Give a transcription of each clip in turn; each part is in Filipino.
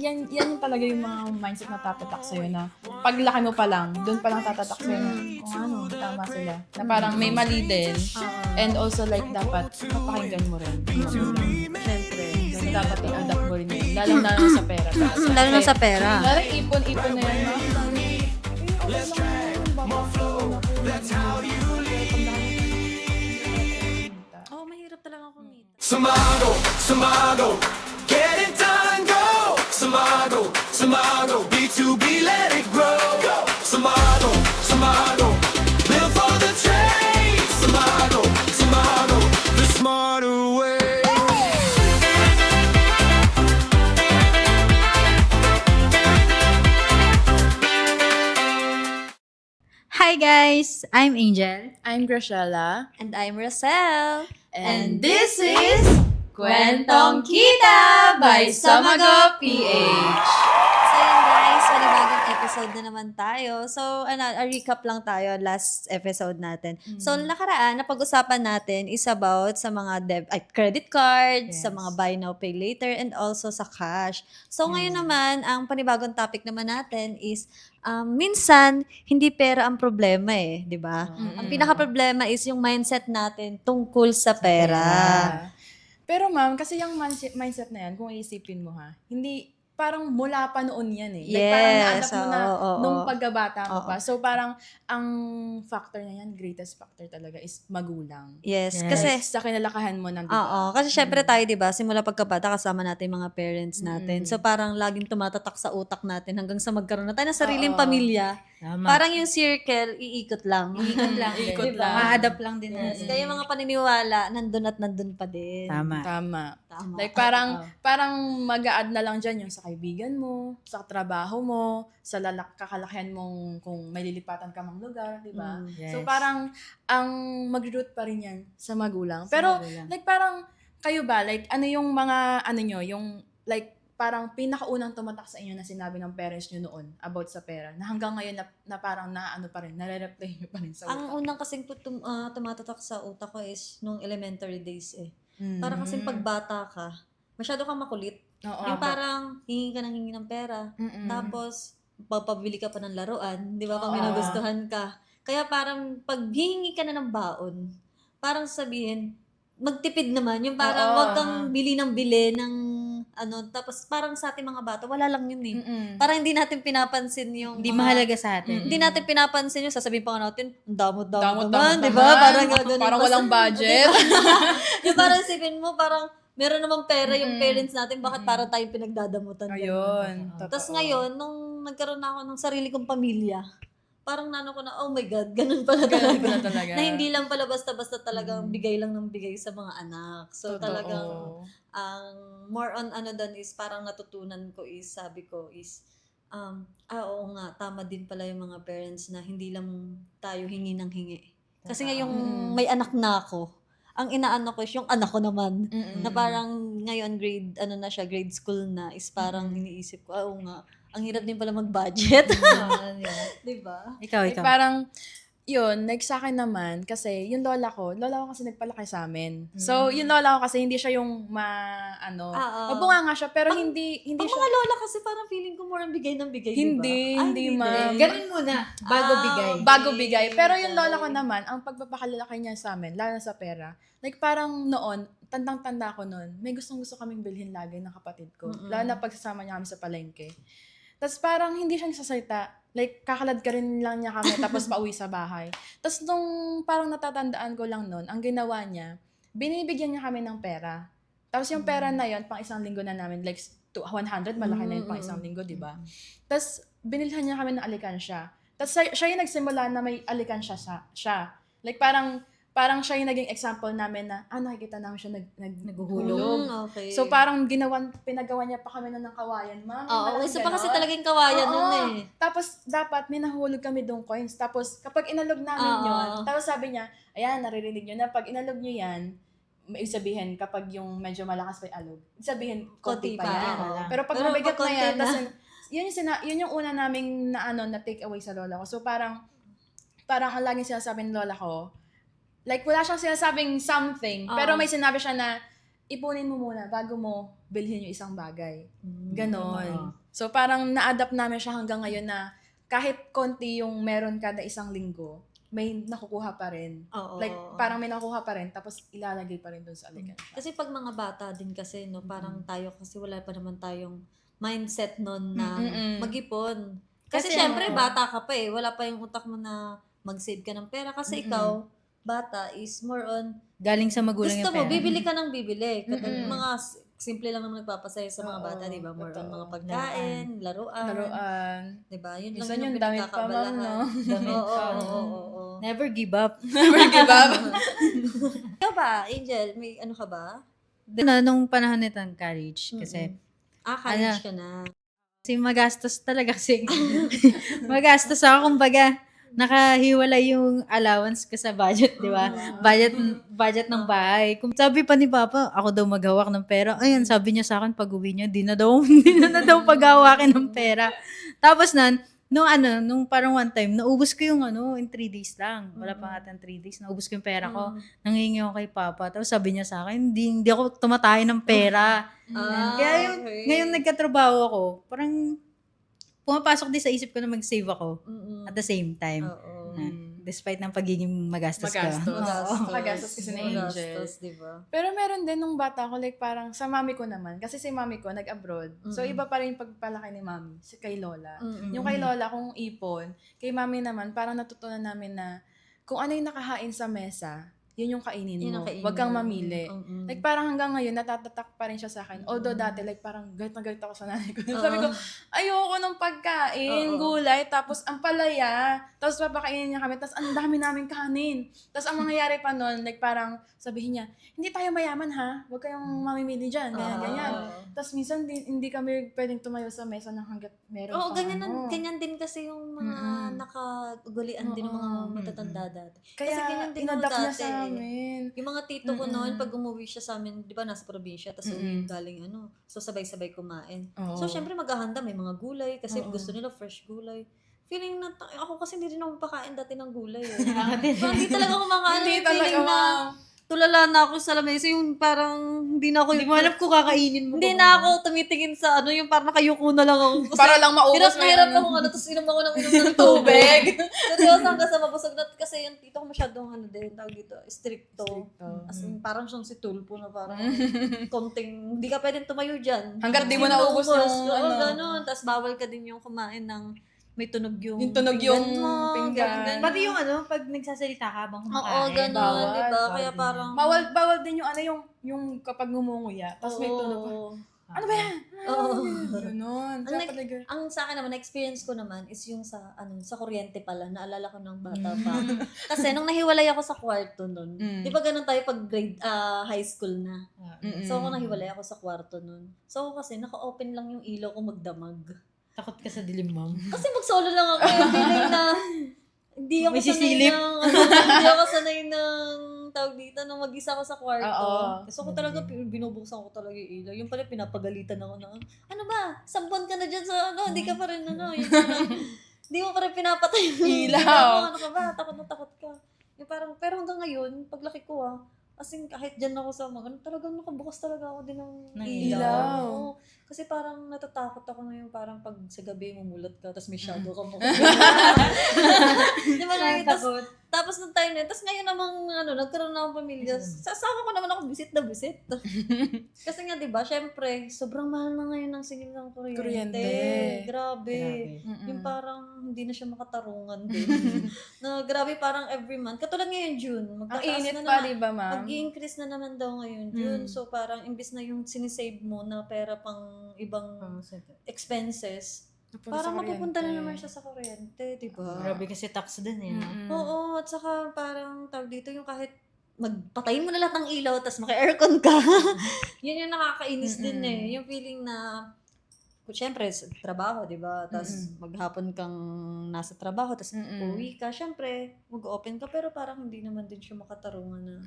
yan yung talaga yung mga mindset na tatatak sa'yo na paglaki mo pa lang, doon pa lang tatatak sa'yo na, tama sila. Na parang may mali din. And also like dapat mapakinggan mo rin. Siyempre. So, dapat i-adapt mo rin yun. Lalo sa pera. Lalo na sa pera. Lalo ipon-ipon na yan. Oh, mahirap talaga kumita. Sumago, get it done, go. Sumago, B2B, let it grow. Sumago, live for the trade. Sumago, the smarter way. Hi guys! I'm Angel. I'm Graciela. And I'm Rosel. And this is Kwentong Kita by Samago PH. So yun guys, panibagong episode na naman tayo. So, a recap lang tayo last episode natin. So, nakaraan, napag-usapan natin is about sa mga credit cards, sa mga buy now, pay later, and also sa cash. So, ngayon naman, ang panibagong topic naman natin is minsan, hindi pera ang problema di ba? Ang pinaka-problema is yung mindset natin tungkol sa pera. Pero ma'am, kasi yung mindset na yan, kung iisipin mo hindi, parang mula pa noon yan Like parang na-adapt mo na nung pagkabata mo pa. So parang ang factor na yan, greatest factor talaga is magulang. Yes. Kasi Kasi sa kinalakahan mo ng oo, kasi syempre tayo, 'di ba, simula pagkabata kasama natin yung mga parents natin. So parang laging tumatatak sa utak natin hanggang sa magkaroon na tayo ng sariling pamilya. Tama. Parang yung circle iikot lang. Ikot lang. Ma-adapt lang din Yes. natin. Kaya yung mga paniniwala nandun at nandun pa din. Tama. Tama. Tama. Like parang mag-a-add na lang dyan yung sa kaibigan mo, sa trabaho mo, sa kakalakihan mong kung may lilipatan ka mang lugar, di ba? Yes. So parang ang mag-root pa rin yan sa magulang. Pero like parang kayo ba, like ano yung mga yung like parang pinakaunang tumatak sa inyo na sinabi ng parents nyo noon about sa pera na hanggang ngayon na parang pa rin, nare-replay nyo pa rin sa Ang unang kasing tumatatak sa utak ko is nung elementary days Para kasing pagbata ka, masyado kang makulit. Oo. Yung parang hingi ka ng pera. Tapos, papabili ka pa ng laruan. Di ba? Pag may nagustuhan ka. Kaya parang, pag hihingi ka na ng baon, parang sabihin, magtipid naman. Yung parang, wag kang bili ng tapos parang sa ating mga bata, wala lang yun Parang hindi natin pinapansin yung Hindi mahalaga sa atin. Hindi natin pinapansin yung sasabihin pa nga natin, ang damot-damot Damot-damot naman, di ba? naman. Parang gano'n. Parang walang budget. Yung parang sipin mo, parang meron namang pera yung parents natin, bakit parang tayong pinagdadamutan? Ayun. Tapos ngayon, nung nagkaroon na ako ng sarili kong pamilya, parang nano ko na, oh my God, ganun pala talaga. Na hindi lang pala basta-basta talagang bigay lang ng bigay sa mga anak. So talagang, ang more on doon is parang natutunan ko is, sabi ko is, oo nga, tama din pala yung mga parents na hindi lang tayo hingi ng hingi. Kasi nga yung may anak na ako, ang inaano ko is yung anak ko naman. Na parang ngayon grade school na is parang iniisip ko, oo nga, ang hirap din pala mag-budget. Di ba? Ikaw. Like, parang, yun, like sa akin naman, kasi yung lola ko kasi nagpalaki sa amin. So, yung lola ko kasi hindi siya yung mabunga nga siya, pero hindi Pag siya. mga lola kasi parang feeling ko more ang bigay ng bigay, Hindi, ma'am. Ganun muna, bago bigay. Bago bigay. Pero yung lola ko naman, ang pagpapakalaki niya sa amin, lalo na sa pera, like parang noon, tandang-tanda ko noon, may gustong-gusto kaming bilhin lagi ng kapatid ko. Lalo na pagsasama niya kami sa palengke. Tapos parang hindi siya nagsasalita. Like, kakalad ka rin lang niya kami tapos pauwi sa bahay. Tapos nung parang natatandaan ko lang noon, ang ginawa niya, binibigyan niya kami ng pera. Tapos yung pera na yon pang isang linggo na namin, like 100, malaki na yun pang isang linggo, di ba? Tapos binilhan niya kami ng alikansya. Tapos siya yung nagsimula na may alikansya siya. Like parang siya yung naging example namin na, nakikita namin siya naghuhulog. Okay. So parang pinagawa niya pa kami ng kawayan, ma'am. Oo, isa pa kasi ganon. talagang kawayan nun Tapos dapat may nahulog kami doong coins. Tapos kapag inalog namin yun, tapos sabi niya, ayan, naririnig nyo na pag inalog nyo yan, may sabihin kapag yung medyo malakas pa yung alog, sabihin, konti pa yan. Pero pag mabigat na yan, tapos yun yung una naming na take away sa lola ko. So parang ang laging sinasabi ng lola ko, like, wala siyang sinasabing something, pero may sinabi siya na, ipunin mo muna bago mo bilhin yung isang bagay. Mm. Ganon. So parang na-adapt namin siya hanggang ngayon na kahit konti yung meron kada isang linggo, may nakukuha pa rin. Oo. Like, parang may nakukuha pa rin, tapos ilalagay pa rin dun sa alikansya. Kasi pag mga bata din kasi, no, parang tayo, kasi wala pa naman tayong mindset nun na mag-ipon. Kasi syempre, bata ka pa eh. Wala pa yung utak mo na mag-save ka ng pera. Kasi ikaw, bata, is more on, Galing sa magulang gusto yung mo, pera. bibili ka ng bibili. Mga simple lang naman nagpapasaya sa mga Oo, bata, di ba? More on totoo. mga pagkain, laruan. Laruan. Di ba? Yun lang Minsan yung yung damit pa, ma'am, pinagkakabalahan. no? Damit Oo, pa. oo, oo. Never give up. Never give up. Ikaw ba, Angel? May ano ka ba? Nung panahon nitong college, kasi College ka na. magastos talaga kasi. Magastos ako, kumbaga, nakahiwalay yung allowance ko sa budget, di ba? Budget ng bahay. Kung sabi pa ni Papa, ako daw maghawak ng pera. Ayun, sabi niya sa akin, pag uwi niya, di na na daw paghawakin ng pera. Tapos nung parang one time, naubos ko yung in 3 days lang. Wala pa nga 3 days. Naubos ko yung pera ko. Nangingi ako kay Papa. Tapos sabi niya sa akin, hindi ako tumatay ng pera. Kaya ngayon nagkatrabaho ako, parang pumapasok din sa isip ko na mag-save ako at the same time. Oo. Despite ng pagiging magastos ko. Magastos kasi ni Angel. Magastos, di ba? Pero meron din nung bata ko, like parang sa mami ko naman. Kasi si mami ko nag-abroad. So iba pa rin yung pagpalaki ni mami. Kay Lola. Yung kay Lola kung ipon. Kay mami naman, parang natutunan namin na kung ano yung nakahain sa mesa, yun yung kainin Yun mo. ang kainin Huwag kang mo. mamili. Like parang hanggang ngayon, natatatak pa rin siya sa akin. Although dati, like parang galit na galit ako sa nanay ko. Sabi ko, ayoko ng pagkain, gulay, tapos ang palaya, tapos papakainin niya kami, tapos ang dami namin kanin. Tapos ang mangyayari pa nun, like parang sabihin niya, hindi tayo mayaman ha, huwag kayong mamimili dyan, ganyan. Tapos minsan hindi kami pwedeng tumayo sa mesa ng hanggat meron Oo, pang ganyan din kasi yung mga nakagulian din ng mga matatanda dati. Kaya ganyan din ako inadapt niya dati sa eh. amin. Yung mga tito ko noon, pag umuwi siya sa amin, di ba nasa probinsya, tapos uwi galing so sabay-sabay kumain. Oo. So syempre maghahanda, may mga gulay, kasi gusto nila fresh gulay. Feeling na, ako kasi hindi rin ako pakain dati ng gulay eh. Parang hindi talaga ako makain. Hindi Yung talaga, feeling na, tulala na ako sa lamesa, yung parang hindi na ako Hindi mo alam kung kakainin mo. hindi na ako tumitingin sa yung parang nakayuko na lang ako. Kasi Para lang maubos hirap na mo hirap yun, ako tapos inom ako ng tubig. Seryoso hanggang sa mabusog na kasi yung tito ko masyadong din, tawag dito, stricto. As in, parang siyang si Tulpo na parang konting, hindi ka pwedeng tumayo dyan. Hanggat di mo naubos yung Oo, ganun. Tapos bawal ka din yung kumain ng may tunog yung Yung tunog pinggan yung mo, pinggan. ganun. Pati yung pag nagsasalita ka habang Oo, kumakain. ganun, bawal. diba? Kaya parang, Bawal din yung kapag ngumunguya, tapos may tunog. Ano ba yan? Oo. Ganun. Ang sa akin naman, na-experience ko naman is yung sa kuryente pala. Naalala ko ng bata pa. Kasi nung nahiwalay ako sa kwarto nun, di ba ganun tayo pag high school na? So ako nahiwalay ako sa kwarto nun. So ako kasi naka-open lang yung ilaw ko magdamag. Takot ka sa dilim, ma'am. Kasi mag-solo lang ako yung feeling na hindi ako May sanay sisilip. hindi ako sanay ng tawag dito nung mag-isa ako sa kwarto. Oo. So ko talaga binubuksan ko talaga yung ilaw. Yung pala pinapagalitan ako na ano ba? Sampon ka na dyan sa hindi ka pa rin yung parang hindi mo pa rin pinapatay yung Ilaw. Ano ka ba? Takot na takot ka. Yung parang, pero hanggang ngayon, paglaki ko as in, kahit dyan ako sa talagang nakabukas talaga ako din ng ilaw. Oo. Kasi parang natatakot ako na yung parang pag sa gabi mumulat ka, tapos may shadow ka mo. Di ba na tapos nung time na yun, tapos ngayon namang nagkaroon na akong pamilya, sasama ko naman ako visit na visit. Kasi nga diba, syempre, sobrang mahal na ngayon ng singil ng kuryente. Grabe. Yung parang hindi na siya makatarungan din. Na grabe parang every month. Katulad ngayon June, Ang magtataas init na pa, naman. di ba, ma'am? Mag-i-increase na naman daw ngayon June. So parang imbis na yung sinisave mo na pera pang ibang expenses, parang mapupunta na naman siya sa kuryente, di ba? Grabe kasi tax din eh. Oo, at saka parang tawag dito yung kahit magpatayin mo na lahat ng ilaw tapos maka-aircon ka. Yun yung nakakainis din eh. Yung feeling na syempre, trabaho, di ba? Tapos maghapon kang nasa trabaho, tapos uwi ka. Syempre, mag-open ka, pero parang hindi naman din siya makatarungan na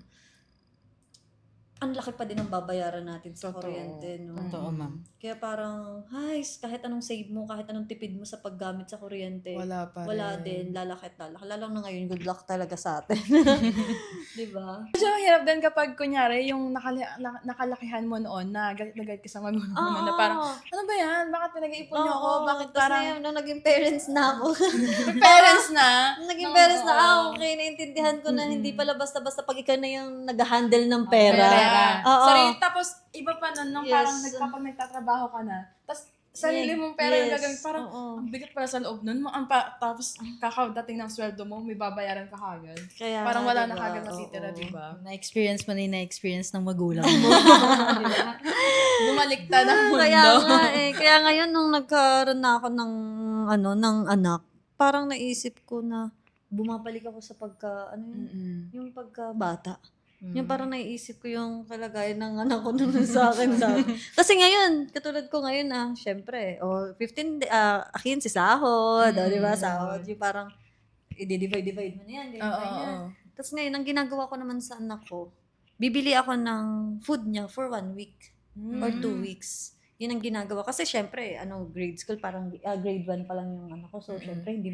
ang laki pa din ang babayaran natin sa Totoo. kuryente, no? Totoo, ma'am. Kaya parang, kahit anong save mo, kahit anong tipid mo sa paggamit sa kuryente, Wala pa wala rin. din, lalaki at lalaki. Lalo na ngayon, good luck talaga sa atin. Di ba? Medyo mahirap din kapag, kunyari, yung nakalakihan mo noon na galit na galit ka sa magulang mo na parang, ano ba yan? Bakit pinag-iipon niyo ako? Bakit Tapos parang ngayon, nung naging parents na ako, parents na? naging parents na, okay, naintindihan ko na hindi pala basta-basta pag ikaw na yung nag-handle ng pera. Oo. Sorry, tapos iba pa nun, nung Yes. parang kapag nagtatrabaho ka na, tapos sarili mong pera yung Yes. gagawin, parang Oo. ang bigat pala sa loob nun, tapos kakadating ng sweldo mo, may babayaran ka kagad. Kaya Parang nga, wala diba? na kagad matitira, Oo. diba? Na-experience mo na yung na-experience ng magulang mo. Bumaliktad ang mundo. Kaya nga Kaya ngayon nung nagkaroon na ako ng anak, parang naisip ko na bumabalik ako sa yung pagkabata. Yung parang naiisip ko yung kalagayan ng anak ko nung sa akin dati. Kasi ngayon, katulad ko ngayon syempre, 15, 15 sahod, di ba, sahod, yung parang, i-divide mo na yan, ganyan. Tapos ngayon, ang ginagawa ko naman sa anak ko, bibili ako ng food niya for 1 week or 2 weeks. Yun ang ginagawa. Kasi syempre, grade school, parang grade 1 pa lang yung anak ko. So, syempre, hindi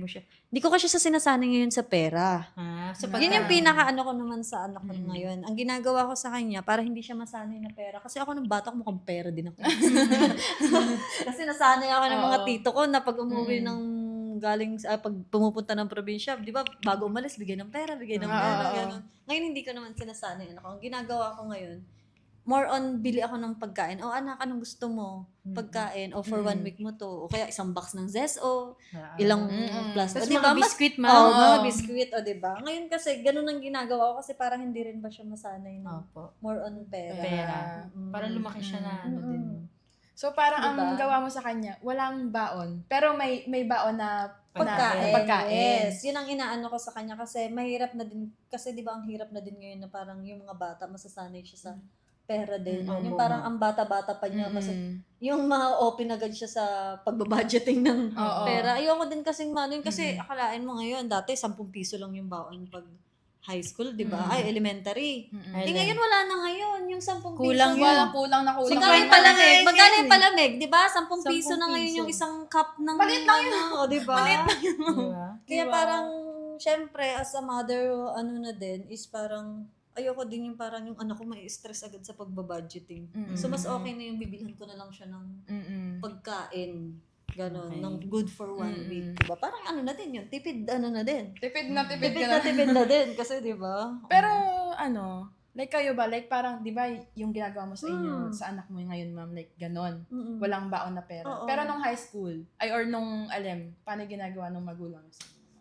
ko kasi siya sinasanay ngayon sa pera. Sa Yun yung pinaka-ano ko naman sa anak ko ngayon. Ang ginagawa ko sa kanya, para hindi siya masanay na pera. Kasi ako ng bata ko mukhang pera din ako. Kasi nasanay ako ng mga tito ko na pag umuwi ng pag pumupunta ng probinsya, di ba, bago umalis, bigay ng pera, gano'n. Ngayon, hindi ko naman sinasanay anak ko. Ang ginagawa ko ngayon, more on bili ako ng pagkain. Anak, anong gusto mo? Pagkain. For 1 week mo to. O kaya isang box ng Zeso. Ilang plus. Tapos Diba? mga biscuit, Oo, ma'am. mga biscuit. Diba? Ngayon kasi, ganun ang ginagawa ko kasi parang hindi rin ba siya masanay na Opo. more on pera. Pera. Para lumaki siya na din. So, parang Diba? ang gawa mo sa kanya, walang baon. Pero may baon na Pagkain. Yes. Yun ang inaano ko sa kanya kasi mahirap na din. Kasi di ba ang hirap na din ngayon na parang yung mga bata masasanay siya sa pera din. Yung parang ang bata-bata pa niya. Yung mga open agad siya sa pagbabudgeting ng pera. Ayoko din kasing kasi akalain mo ngayon, dati 10 piso lang yung baon pag high school, di ba? Ay, elementary. Ngayon wala na ngayon. Yung 10 piso. Kulang yun. Walang kulang na kulang. Magkano yung palamig? Magkano yung palamig? Di ba? 10 piso na ngayon yung isang cup ng Maliit lang yun. di ba? Diba? Kaya parang, syempre, as a mother, na din, is parang, ayoko din yung parang yung anak ko may stress agad sa pagbabudgeting. So, mas okay na yung bibilhan ko na lang siya ng pagkain. Ganon, ng good for 1 week. Diba? Parang na din yun. Tipid na din. Tipid na tipid Tipid ka na na. tipid na din. Kasi diba? Pero, like kayo ba? Like parang, di ba, yung ginagawa mo sa inyo, sa anak mo ngayon, ma'am, like ganon. Walang baon na pera. Oo. Pero nung high school, or nung paano ginagawa ng magulang mo sa inyo?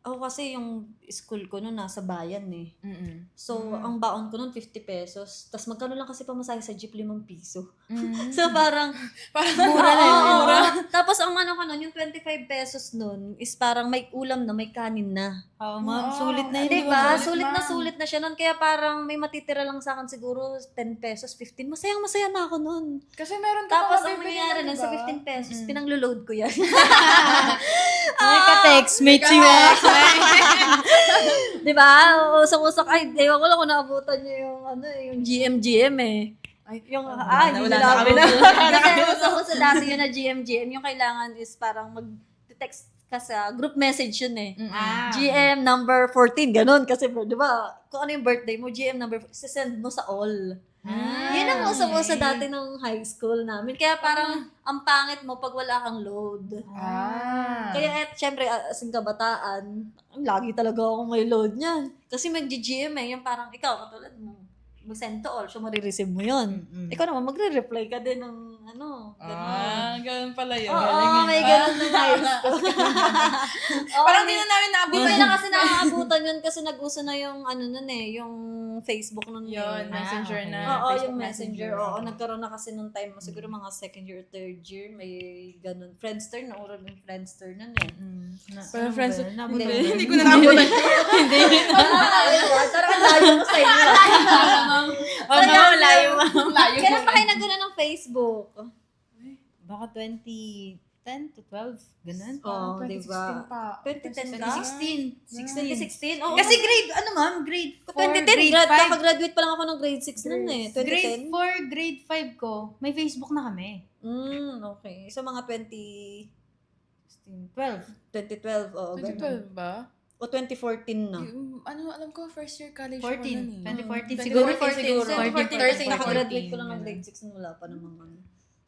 Ako kasi yung school ko noon nasa bayan eh. Mm-mm. So, ang baon ko noon 50 pesos. Tapos magkano lang kasi pamasahe sa jeep 5 piso. So, parang Mura na yun. mura. Tapos ang ko nun, yung 25 pesos nun is parang may ulam na, may kanin na. Oo, ma'am. Sulit na yun. Diba? sulit, Sulit na ma'am. sulit na siya nun. Kaya parang may matitira lang sa akin siguro 10 pesos, 15. Masayang-masaya na ako nun. Kasi meron ka Tapos pa ang mabibili nangyari na, nun, diba? sa 15 pesos, pinanglo-load ko yan. May ka-text, may chiwas. Diba? Usok-usok. Ay, ewan ko lang kung naabutan niyo yung, yung GM eh. Ay, Yung, wala hindi na, na wala na. Kasi usok-usok dati yun na GM. Yung kailangan is parang mag-text ka sa group message yun eh. GM number 14, ganun. Kasi, di ba, kung ano yung birthday mo, GM number 14, send mo sa all. Yun ang uso-uso dati nung high school namin. Kaya parang, ang pangit mo pag wala kang load. Kaya syempre, as in kabataan, lagi talaga ako may load niyan. Kasi mag-GM yung parang ikaw, katulad mo, mag-send to all, so marireceive mo yun. Ikaw naman, magre-reply ka din ng ganun. Ganun pala yun. Oo, may ganun na high school. Parang di na namin naabutan. Hindi na kasi nakakabutan yun kasi nag-uso na yung yung Facebook nun. Yun, messenger na. Oo, Facebook yung messenger. Oo, nagkaroon na kasi nung time mo. Siguro mga second year, third year, may ganun. Friendster, naura yung Friendster nun eh. Pero friends, Nabutan. hindi ko na naabutan. Parang ang layo mo sa inyo. Layo. Kailan pa kayo nagkaroon ng Facebook? Baka 2013 10 to 12, ganun. Oh, di 2016 ba? pa. 2010 ka? 2016. 2016? Oo. Kasi grade, grade 4, 2010, grade 5. kakagraduate pa lang ako ng grade 6 nun eh. Grade 2010? 4, grade 5 ko, may Facebook na kami. Okay. So, mga 12. 2012, oo. 2012 ba? O 2014 na. Alam ko, first year college 14. ako nun eh. 2014 siguro. 2014, 13, nakagraduate ko lang ng 14, grade 6 nung wala pa namang ano.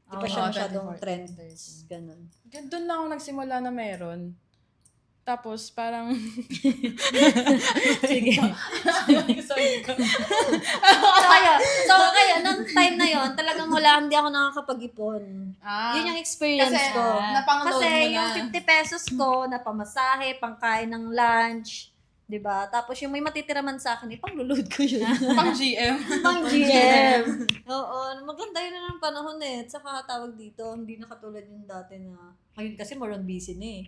Di Oo, pa siya 2014, masyadong 13. trends. Ganun. Doon lang ako nagsimula na meron. Tapos parang... Sige. Sorry ko. So kaya, nung time na yon talagang hindi ako nakakapag-ipon. Yun yung experience Kasi, ko. napang-load Kasi mo na. yung 50 pesos ko, na pamasahe, pangkain ng lunch, 'di ba? Tapos yung may matitira man sa akin, ipang-load ko yun. Pang GM. Pang GM. Oo, maganda yun na ng panahon eh. At saka tawag dito, hindi na katulad yung dati na, ngayon kasi more on busy na eh.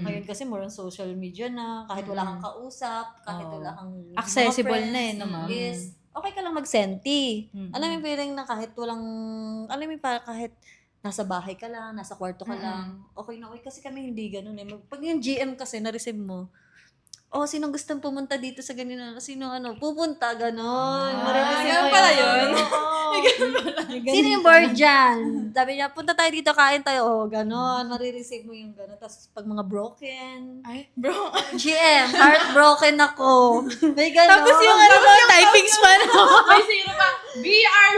Ngayon kasi more on social media na, kahit wala kang kausap, kahit wala kang Accessible mga friends, na eh, no, ma'am? is, okay ka lang mag-senti. Alam mo yung feeling na kahit walang, alam mo yung kahit nasa bahay ka lang, nasa kwarto ka lang, okay na okay. Kasi kami hindi ganun eh. Pag yung GM kasi, na-receive mo, sinong gustong pumunta dito sa ganyan? Sino pupunta, gano'n. ganun pala yun. Sino yung board dyan? Sabi niya, punta tayo dito, kain tayo. Gano'n. Marireceive mo yung gano'n. Tapos pag mga broken, Ay, bro. GM, heartbroken ako. May gano'n. Tapos yung typing span. May zero pa. BR.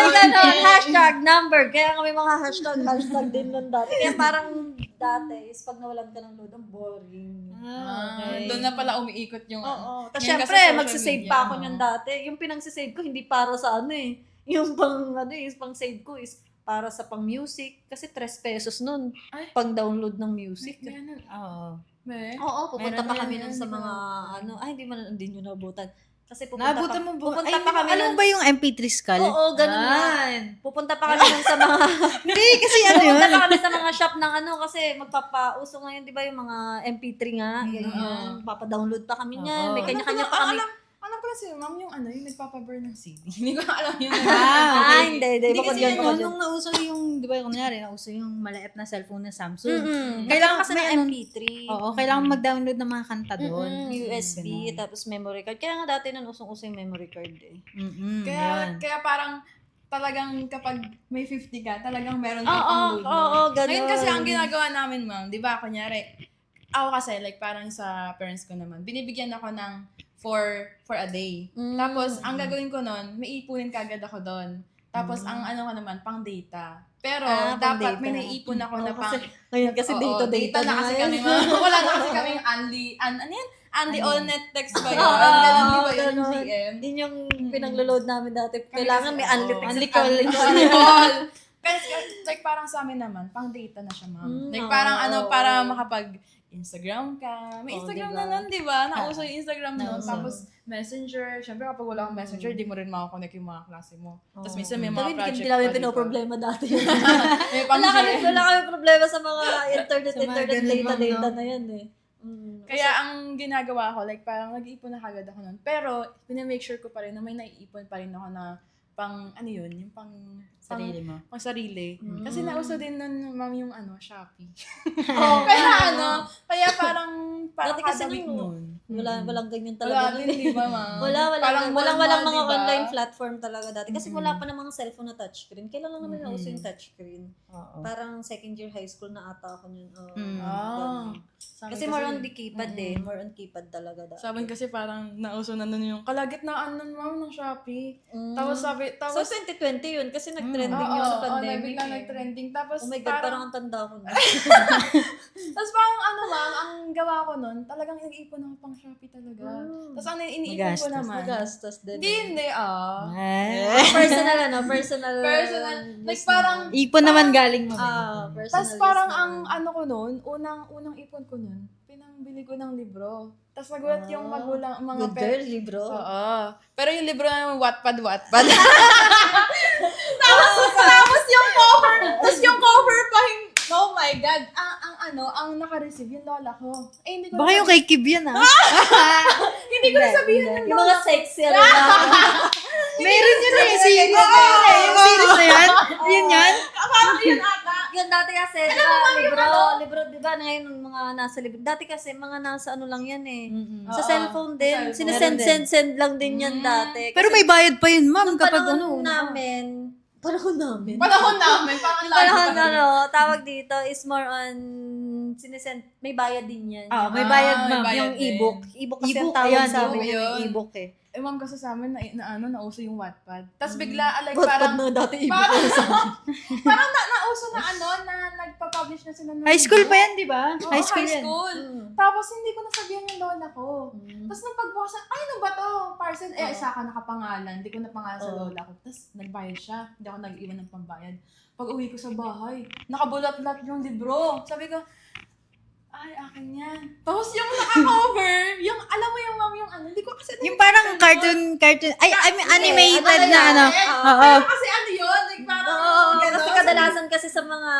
may gano'n. Hashtag number. Kaya kami mga hashtag din nun dati. Kaya parang dati is pag nawalan ka ng load, ang boring. Doon na pala umiikot yung... Oo. Tapos Ngayon kasi syempre, social magsisave media, pa ako niyan dati. Yung pinagsisave ko, hindi para sa ano eh. Yung pang save ko is para sa pang music. Kasi 3 pesos nun. Ay. Pang download ng music. Oo. Oo, pupunta Meron pa yan, kami yan, nun sa di ba? mga hindi nyo nabutan. Kasi pupunta Nabutan mo pupunta Ay, pa kami alam nun. ba yung MP3 skull? Oo, ganun na. Pupunta pa kami nun sa mga Hindi, kasi ano yun? pupunta pa kami sa mga shop ng kasi magpapauso ngayon, di ba, yung mga MP3 nga. Yan yun. Papadownload pa kami niyan. May Oo. kanya-kanya pa kami. Alam ko na si ma'am yung yung nagpapaburn ng CD. Hindi ko alam yun. Hindi. Hindi Bukod kasi yan, bukod yan. nung nauso yung, di ba, kunyari, nauso yung maliit na cellphone ng Samsung. Kailangan Kailangan kasi may ng ano- MP3. Oo, kailangan mag-download ng mga kanta doon. USB, Ganun. tapos memory card. Kaya nga dati nun usong-uso yung memory card eh. Yan. Kaya parang talagang kapag may 50 ka, talagang meron Oo, kang pang-load mo. oo, ganun. Ngayon kasi ang ginagawa namin, ma'am, di ba, kunyari, ako kasi, like parang sa parents ko naman, binibigyan ako ng for a day. Tapos, ang gagawin ko nun, may ipunin kagad ako doon. Tapos, ang ano ko naman, pang data. Pero, pang dapat data. may naipon ako na pang... Ngayon kasi Oo, data na kasi kami, ma'am. Wala na kasi kami Andy all net text ba yun? Oo, Ganun, di ba yun, ganun. GM? Yun yung pinaglo-load namin dati. Kami Kailangan kasi, may oo. unlit text. Unli call. Unli call. Kasi, like, parang sa amin naman, pang data na siya, ma'am. Like, parang para makapag-Instagram ka. May Oo, Instagram diba? na nun, di ba? Nauso yung Instagram nun. Nauso. Tapos, Messenger. Siyempre, kapag wala kang Messenger, di mo rin makakonect yung mga klase mo. Tapos, minsan may Pero mga project hindi namin pa, di ba? pinoproblema dati. May pang wala kami problema sa mga internet Sa mga ganun lang, data no? na yan eh. Kaya ang ginagawa ko, like parang nag-iipon na kagad ako nun. Pero, pinamake sure ko pa rin na may naiipon pa rin ako na pang, yung pang Sarili mo. pang sarili. Kasi nauso din nun, ma'am, yung Shopee. Oh, Kaya parang Dati kasi kada week nun, nun. walang ganyan Wala talaga. din, di ba, ma'am? Walang mall, mga diba? online platform talaga dati. Kasi wala pa namang cellphone na touchscreen. Kailan lang naman nauso yung touchscreen. Oo. Parang second year high school na ata ako yun. Ah. Sabi Kasi more on the keypad eh. More on keypad talaga dati. Sabi kasi parang nauso na nun yung kalagitnaan nun, ma'am, ng Shopee. Tapos So, tapos 2020 yun. Kasi nag-trending yun sa pandemic. biglang nag-trending. Tapos Oh my God, parang ang tanda ko na. Tapos parang ma'am, ang gawa ko nun, talagang nag-ipon ako pang Shopee talaga. Tapos ang iniipon ko Magastos. naman. Magastos din. Hindi, Personal. Personal. Like parang, Ipon naman galing mo. personal. tapos parang ang ko nun, unang ipon ko nun, pinangbili ko ng libro. Tapos nagulat yung magulang, mga Good girl, libro. Oo. Pero yung libro na Wattpad. tapos yung cover pa, oh my God, ang naka-receive yung lola ko. Eh, hindi ko Baka yung kay Kib yan, hindi ko nasabihin ng Yung lola mga ko. sexy na. Meron yun eh, series na yun eh. Yung series na yan, yun yan. Parang yun ata. Yun dati kasi, di ba, libro, di ba, ngayon ng mga nasa libro. Dati kasi, mga nasa ano lang yan eh. Sa Oo, cellphone din. sa cellphone. Sinesend lang din yan dati. Pero may bayad pa yun, ma'am, Nung kapag panahon ano. namin, Panahon namin, parang panahon tawag dito is more on sinesend, may bayad din yan. May bayad, ma'am. Yung din. e-book. E-book kasi ang E-book, tawag ayan, sa amin e-book yung yun. e-book eh. Eh, ma'am, kasi sa amin, nauso yung Wattpad. Tapos bigla, like, Wattpad parang, na dati e-book. parang nauso na na nagpa-publish na sila ng High school pa ebook. yan, di ba? Oo, High school yan. Tapos, hindi ko nasabihan yung lola ko. Tapos, nung pagbukasan, ay, ano ba to? Parcel, isa ka nakapangalan. Hindi ko napangalan sa lola ko. Tapos, nagbayad siya. Hindi ako nag-iwan ng pambayad. Pag uwi ko sa bahay, nakabulat-lat yung libro. Sabi ko, ay, akin yan. Tapos yung naka-cover, yung, alam mo yung ma'am, yung ano, hindi ko kasi... Yung parang cartoon, ay, I mean, animated ano na yan? ano. Oo. Pero kasi ano yun, like parang... Oo, gano'n. kasi kadalasan kasi sa mga,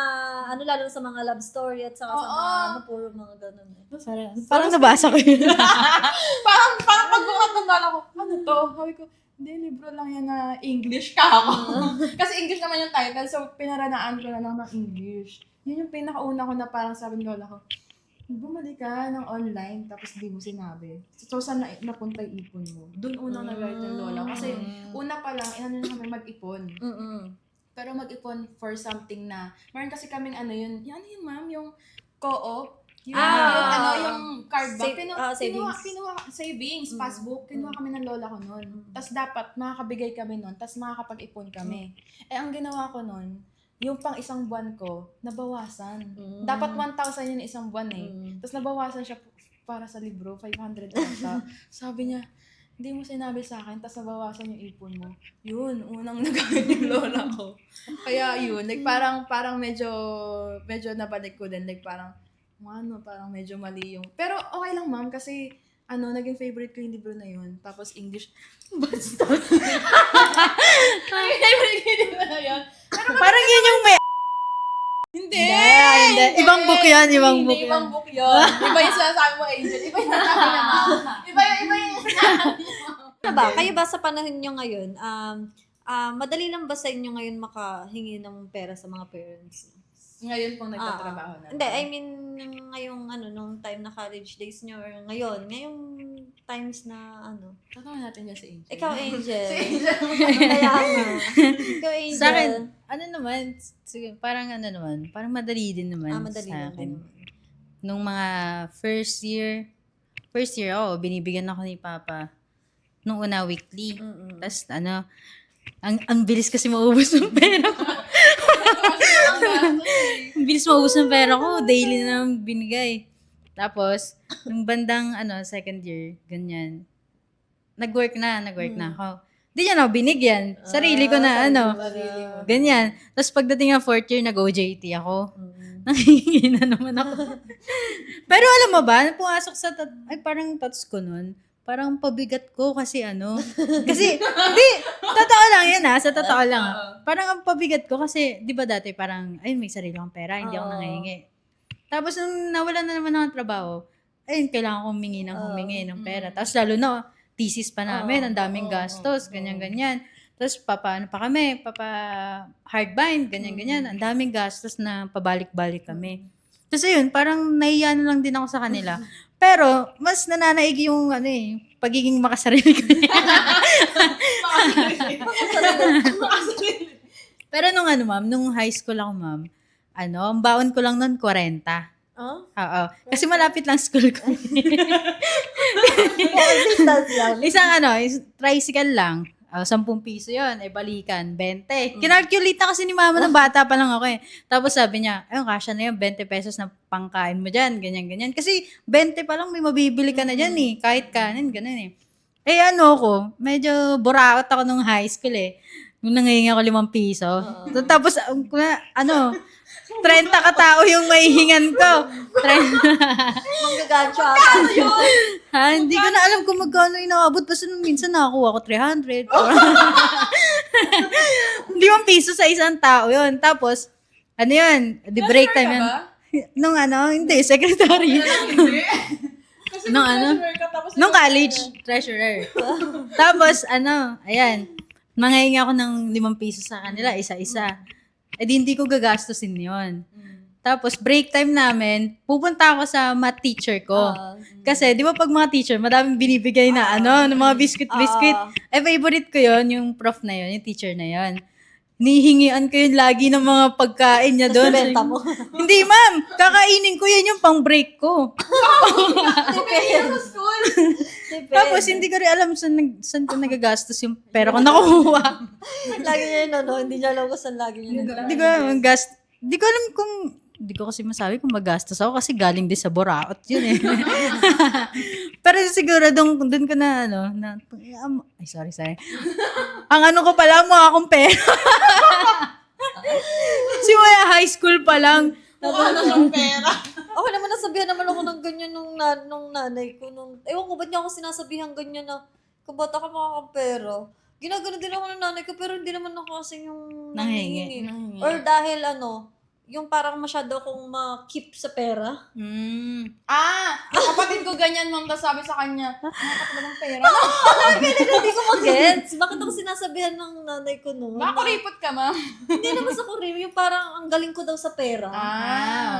ano lalo sa mga love story at saka sa Oo. mga, ano, puro mga ganun eh. Parang nabasa ko yun. parang pagbukat ng lola ko, ano to? Sabi ko, hindi, libro lang yan na English ka ako. Kasi English naman yung title, so pinaranaan ko na lang ng English. Yun yung pinakauna ko na parang sabi ng lola ko, bumalik ka ng online, tapos di mo sinabi. So, saan napunta yung ipon mo? Doon unang nag-write ng lola. Kasi, una pa lang, inano na kami mag-ipon. Pero mag-ipon for something na, meron kasi kaming ano yun, ano yun ma'am, yung co-op, yung, yung card ba? Savings, passbook, kinuha kami ng lola ko noon. Tapos dapat makakabigay kami noon, tapos makakapag-ipon kami. Eh, ang ginawa ko noon, yung pang isang buwan ko, nabawasan. Dapat 1,000 yun isang buwan eh. Tapos nabawasan siya para sa libro, 500 ata. Sabi niya, hindi mo sinabi sa akin, tapos nabawasan yung ipon mo. Yun, unang nagamit yung lola ko. Kaya yun, like parang medyo nabalik ko din, like parang medyo mali yung... Pero okay lang ma'am, kasi naging favorite ko yung libro na yun. Tapos English, basta. Favorite ko yung libro na yun. Parang yun yung may... Hindi. Ibang book yan, ibang book yan. Ibang book yun. Iba yung sinasabi mo, Angel. Iba yung sinasabi niya, ma'am. Iba yung sinasabi niya. Ano ba, kayo ba sa panahon nyo ngayon, madali lang ba sa inyo ngayon makahingi ng pera sa mga parents? Ngayon pong nagtatrabaho na. Hindi, I mean, ngayong nung time na college days nyo, or ngayong times na Tatangan natin yan si Angel. Ikaw, Angel. Si Angel. Kaya nga. Ikaw, Angel. Sa akin, sige, parang madali din naman Madali sa lang akin. din. Nung mga first year, binibigyan ako ni Papa. Nung una, weekly. Tapos, ang bilis kasi maubos ng pera ko. Ang bilis maubos ng pera ko. Daily na lang binigay. Tapos, nung bandang, second year, ganyan. Nag-work na ako. Hindi niya na ako binigyan. Sarili ko na, ganyan. Tapos, pagdating ng fourth year, nag-OJT ako. Nangingi na naman ako. Pero alam mo ba, pumasok sa, parang tots ko nun, parang pabigat ko kasi kasi, hindi, totoo lang yan sa totoo lang. Parang ang pabigat ko kasi, di ba dati parang, may sarili akong pera, hindi ako nangihingi. Tapos nung nawalan na naman ng trabaho, kailangan kong humingi ng pera. Tapos lalo na, thesis pa namin, ang daming gastos, ganyan-ganyan. Tapos papaano pa kami, hardbind, ganyan-ganyan. Ang daming gastos na pabalik-balik kami. Tapos ayun, parang nahiya na lang din ako sa kanila. Pero, mas nananaig yung, pagiging makasarili ko. Pero nung ma'am, nung high school ako, ma'am, ang baon ko lang nun, 40. Oo. Kasi malapit lang school ko. Distance lang. Isang tricycle lang. 10 piso yun, balikan, 20. Kinalculate na kasi ni mama ng bata pa lang ako Tapos sabi niya, kasya na yun, 20 pesos na pangkain mo dyan, ganyan-ganyan. Kasi 20 pa lang may mabibili ka na dyan kahit kanin, ganun ko, medyo buraot ako nung high school Nung nangingi ako 5 piso. Tapos, 30 katao yung maihingan ko. Manggagancho ata. Hindi ko na alam kung magkano inaabot. Basta minsan nakakuha ko 300. 5 piso sa isang tao yun. Tapos, the break time yun. Nung hindi, secretary. Kasi Nung nung college, treasurer. Tapos, ayan, mangahingi ako ng 5 piso sa kanila, isa-isa. Eh di hindi ko gagastusin yon. Tapos break time namin, pupunta ako sa math teacher ko. Kasi di ba pag mga teacher, madaming binibigay na ng mga biscuit. Eh favorite ko yon, yung prof na yon, yung teacher na yon. Nihingian ko yun lagi ng mga pagkain niya doon. Benta mo. Hindi ma'am, kakainin ko yan yung pang break ko. Tapos hindi ko rin alam saan ko nagagastos yung pera ko nakuha. Lagi niya yun, hindi niya alam kung saan lagi niya nagagastos. Di ko alam kung, di ko kasi masabi kung magastos ako kasi galing din sa Boraot yun eh. Pero siguro doon ko na ay sorry. Ang ko pala, mukha akong pera. Simula high school pa lang. Mukha na siyang pera. Ako naman nasabihan naman ako ng ganyan nung nanay ko. Ewan ko, ba't niya ako sinasabihan ganyan na kung ba't ako makakapera. Ginagano din ako ng nanay ko pero hindi naman ako kasi yung Nanghingi. Or dahil yung parang masyado akong ma-keep sa pera. Yung kapatid ko ganyan, ma'am, tapos sabi sa kanya, ka ba ng pera? Hindi ko mag-gets. Bakit ako sinasabihan ng nanay ko noon? Baka kuripot ka, ma'am. Hindi naman sa kurim. Yung parang ang galing ko daw sa pera.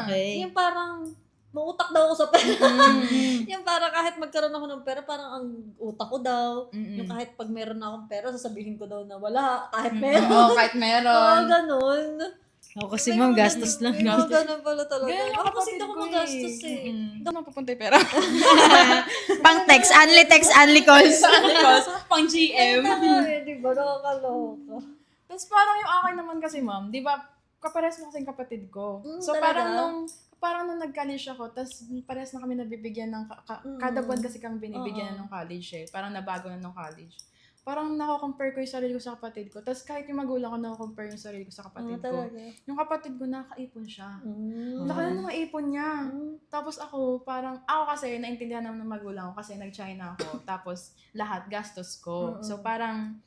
Okay. Yung parang mautak daw ako sa pera. Yung parang kahit magkaroon ako ng pera, parang ang utak ko daw. Yung kahit pag meron na akong pera, sasabihin ko daw na wala. Kahit meron. Oo, kahit meron. Ganun. Ako kasi ma'am, gastos lang. Ganun pala talaga. Ganyan yung Ako kasi kapatid hindi ako ko magastos eh. Doon mapupunta yung pera. Pang text, only calls. Pang GM. Di ba? Nakakaloka. Tapos parang yung akin naman kasi, ma'am, di ba, kapares mo kasing kapatid ko. So talaga? parang nung nag-college ako, tapos pares na kami nabibigyan ng, kada buwan kasi kami binibigyan na ng college eh. Parang nabago na ng college. Parang nako-compare ko yung sarili ko sa kapatid ko. Tapos kahit yung magulang ko, nako-compare yung sarili ko sa kapatid ko. Talaga. Yung kapatid ko, nakaipon siya. Laki na ng ipon niya. Tapos ako kasi, naintindihan naman ng magulang ko kasi nag-China ako. Tapos lahat, gastos ko. So parang,